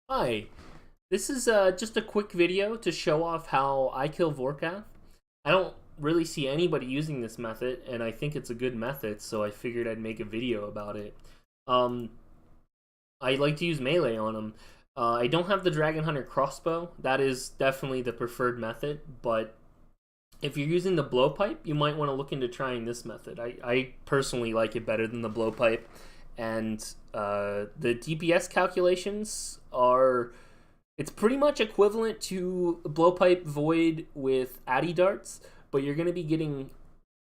Hi, this is just a quick video to show off how I kill Vorkath. I don't really see anybody using this method, and I think it's a good method, so I figured I'd make a video about it. Um, I like to use melee on him. I don't have the Dragon Hunter crossbow. That is definitely the preferred method, but if you're using the blowpipe, you might want to look into trying this method. I personally like it better than the blowpipe, and the DPS calculations are it's pretty much equivalent to blowpipe void with addy darts, but you're going to be getting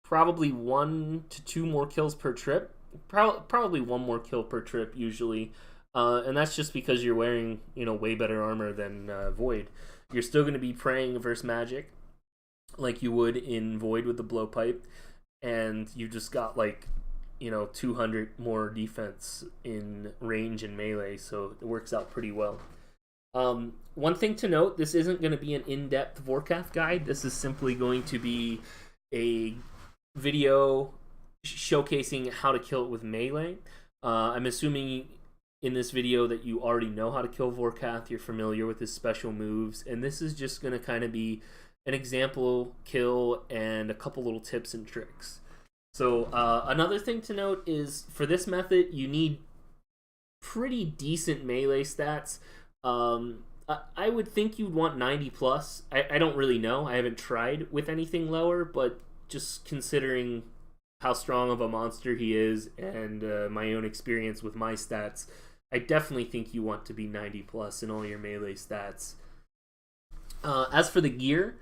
probably 1 to 2 more kills per trip. Probably one more kill per trip usually, and that's just because you're wearing way better armor than void. You're still going to be praying versus magic like you would in void with the blowpipe, and you just got like 200 more defense in range and melee, so it works out pretty well. One thing to note, this isn't going to be an in-depth Vorkath guide. This is simply going to be a video showcasing how to kill it with melee. I'm assuming in this video that you already know how to kill Vorkath, you're familiar with his special moves, and this is just going to kind of be an example kill and a couple little tips and tricks. So another thing to note is for this method, you need pretty decent melee stats. I would think you'd want 90 plus. I don't really know. I haven't tried with anything lower, but just considering how strong of a monster he is and my own experience with my stats, I definitely think you want to be 90 plus in all your melee stats. As for the gear,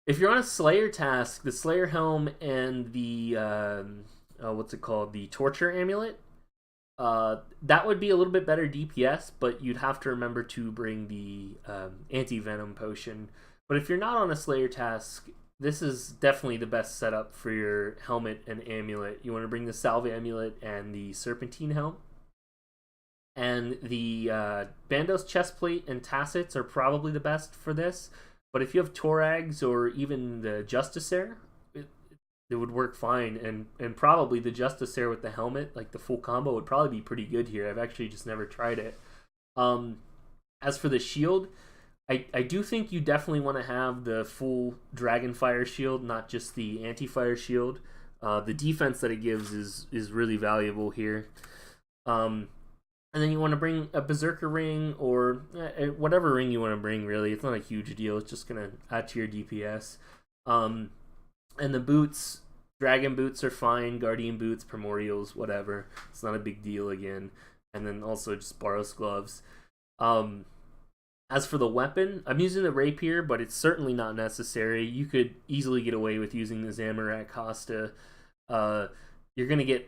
if you're on a Slayer task, the Slayer helm and the what's it called, the Torture amulet, that would be a little bit better DPS, but you'd have to remember to bring the anti-venom potion. But if you're not on a Slayer task, this is definitely the best setup for your helmet and amulet. You want to bring the Salve amulet and the Serpentine helm. And the Bandos chestplate and tassets are probably the best for this. But if you have Torags or even the Justicaire, it would work fine. And probably the Justicaire with the helmet, like the full combo, would probably be pretty good here. I've actually just never tried it. As for the shield, I do think you definitely want to have the full Dragonfire shield, not just the anti-fire shield. The defense that it gives is really valuable here. And then you want to bring a Berserker ring or whatever ring you want to bring, really. It's not a huge deal. It's just going to add to your DPS. And the boots, Dragon boots are fine. Guardian boots, Primordials, whatever. It's not a big deal again. And then also just Boros gloves. As for the weapon, I'm using the Rapier, but it's certainly not necessary. You could easily get away with using the Zamorak Hasta. You're going to get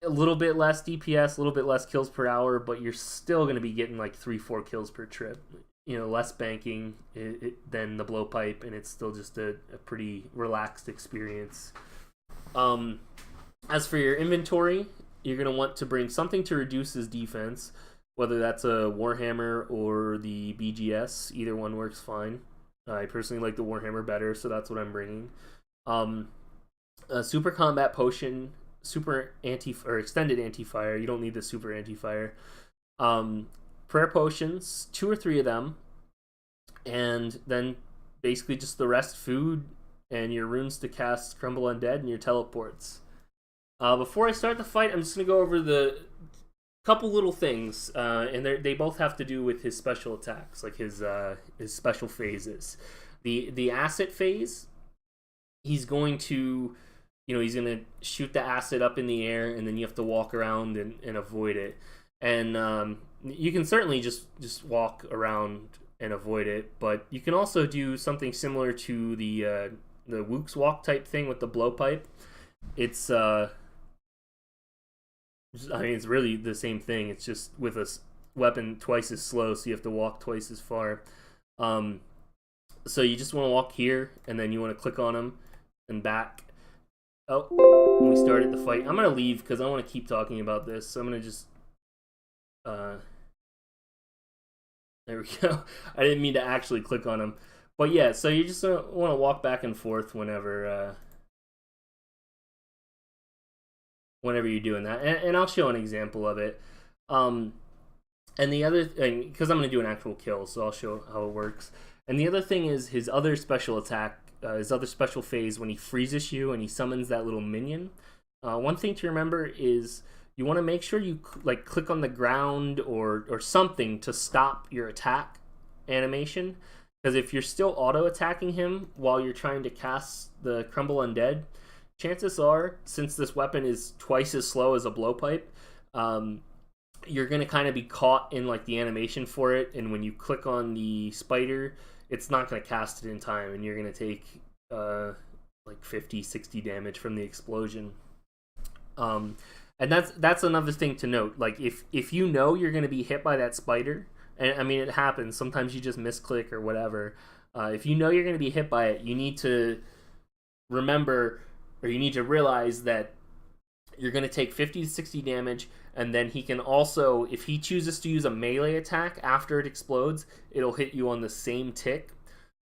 a little bit less DPS, a little bit less kills per hour, but you're still going to be getting like 3-4 kills per trip. Less banking than the blowpipe, and it's still just a pretty relaxed experience. As for your inventory, you're going to want to bring something to reduce his defense, whether that's a Warhammer or the BGS. Either one works fine. I personally like the Warhammer better, so that's what I'm bringing. A super combat potion, super extended anti-fire. You don't need the super anti-fire. Prayer potions, 2 or 3 of them, and then basically just the rest food and your runes to cast Crumble Undead and your teleports. Before I start the fight, I'm just gonna go over the couple little things, and they both have to do with his special attacks, like his special phases. The acid phase, he's going to he's going to shoot the acid up in the air, and then you have to walk around and avoid it. And you can certainly just walk around and avoid it, but you can also do something similar to the Wook's Walk type thing with the blowpipe. It's it's really the same thing. It's just with a weapon twice as slow, so you have to walk twice as far. So you just want to walk here, and then you want to click on him and back. Oh, we started the fight. I'm going to leave because I want to keep talking about this. So I'm going to just... there we go. I didn't mean to actually click on him. But yeah, so you just want to walk back and forth whenever you're doing that. And I'll show an example of it. And the other thing, because I'm going to do an actual kill, so I'll show how it works. And the other thing is his other special attack, his other special phase, when he freezes you and he summons that little minion. One thing to remember is you want to make sure you like click on the ground or something to stop your attack animation. Because if you're still auto attacking him while you're trying to cast the Crumble Undead, chances are, since this weapon is twice as slow as a blowpipe, you're going to kind of be caught in like the animation for it, and when you click on the spider, it's not going to cast it in time, and you're going to take like 50-60 damage from the explosion. And that's another thing to note. Like if you know you're going to be hit by that spider, and I mean it happens, sometimes you just misclick or whatever, if you know you're going to be hit by it, you need to remember, or you need to realize that you're going to take 50 to 60 damage, and then he can also, if he chooses to use a melee attack after it explodes, it'll hit you on the same tick,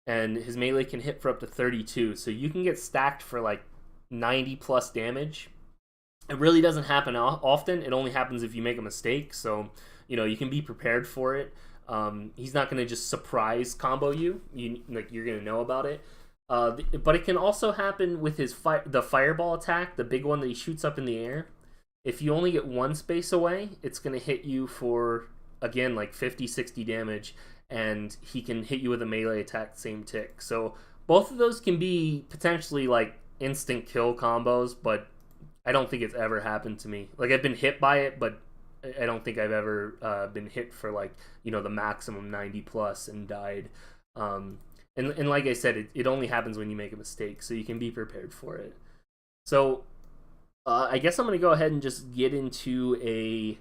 and his melee can hit for up to 32, so you can get stacked for like 90 plus damage. It really doesn't happen often. It only happens if you make a mistake, so you know you can be prepared for it. He's not going to just surprise combo you. You're going to know about it. But it can also happen with his the fireball attack, the big one that he shoots up in the air. If you only get one space away, it's going to hit you for, again, like 50-60 damage, and he can hit you with a melee attack same tick. So both of those can be potentially like instant kill combos, but I don't think it's ever happened to me. Like, I've been hit by it, but I don't think I've ever been hit for like, you know, the maximum 90 plus and died. And like I said, it only happens when you make a mistake, so you can be prepared for it. So I guess I'm going to go ahead and just get into a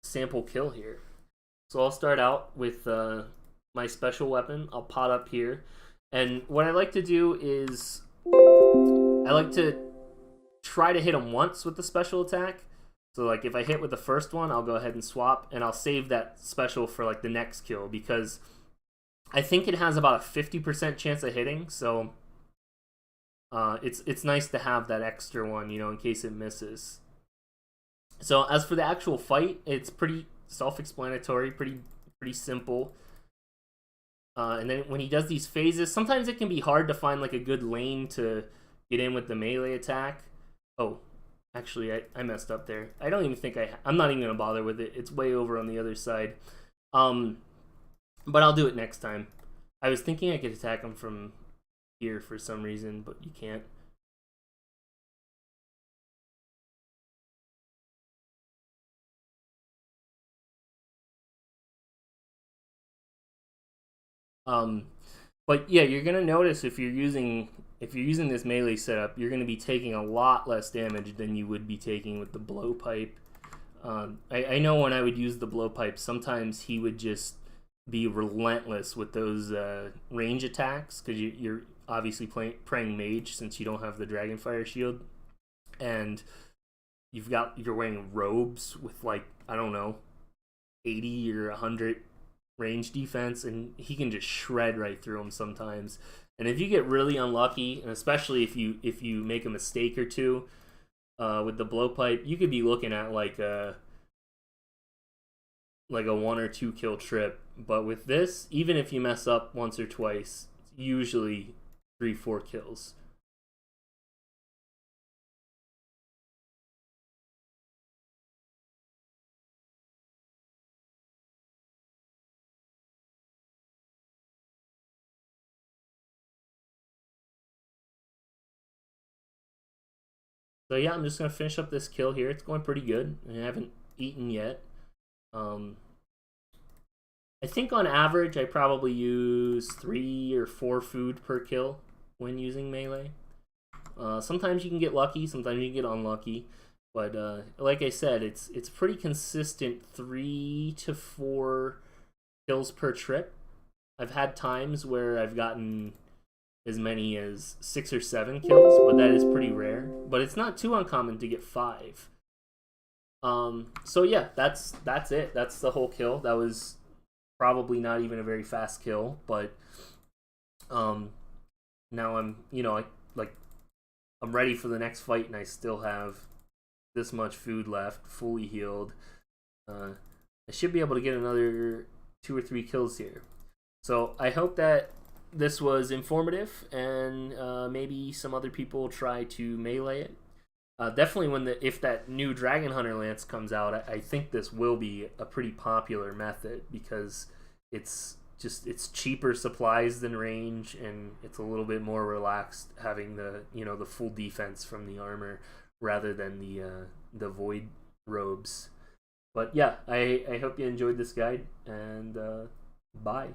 sample kill here. So I'll start out with my special weapon. I'll pot up here. And what I like to do is I like to try to hit him once with the special attack. So like if I hit with the first one, I'll go ahead and swap, and I'll save that special for like the next kill, because I think it has about a 50% chance of hitting, so it's nice to have that extra one, you know, in case it misses. So as for the actual fight, it's pretty self-explanatory, pretty simple. And then when he does these phases, sometimes it can be hard to find like a good lane to get in with the melee attack. Oh, actually, I messed up there. I don't even think I'm not even going to bother with it. It's way over on the other side. But I'll do it next time. I was thinking I could attack him from here for some reason, but you can't. But yeah, you're gonna notice if you're using this melee setup, you're gonna be taking a lot less damage than you would be taking with the blowpipe. I know when I would use the blowpipe, sometimes he would just be relentless with those range attacks, because you're obviously praying mage since you don't have the Dragonfire shield, and you're wearing robes with like, I don't know, 80 or 100 range defense, and he can just shred right through them sometimes. And if you get really unlucky, and especially if you make a mistake or two with the blowpipe, you could be looking at like a 1 or 2 kill trip. But with this, even if you mess up once or twice, it's usually 3-4 kills. So yeah, I'm just gonna finish up this kill here. It's going pretty good. I haven't eaten yet. I think on average I probably use 3 or 4 food per kill when using melee. Sometimes you can get lucky, sometimes you can get unlucky, but like I said, it's pretty consistent 3 to 4 kills per trip. I've had times where I've gotten as many as 6 or 7 kills, but that is pretty rare. But it's not too uncommon to get 5. So yeah, that's it. That's the whole kill. That was probably not even a very fast kill, but now I'm, you know, I'm ready for the next fight, and I still have this much food left, fully healed. I should be able to get another 2 or 3 kills here. So I hope that this was informative, and maybe some other people try to melee it. Definitely if that new Dragon Hunter Lance comes out, I think this will be a pretty popular method, because it's cheaper supplies than range, and it's a little bit more relaxed having the the full defense from the armor rather than the void robes. But yeah, I hope you enjoyed this guide, and bye.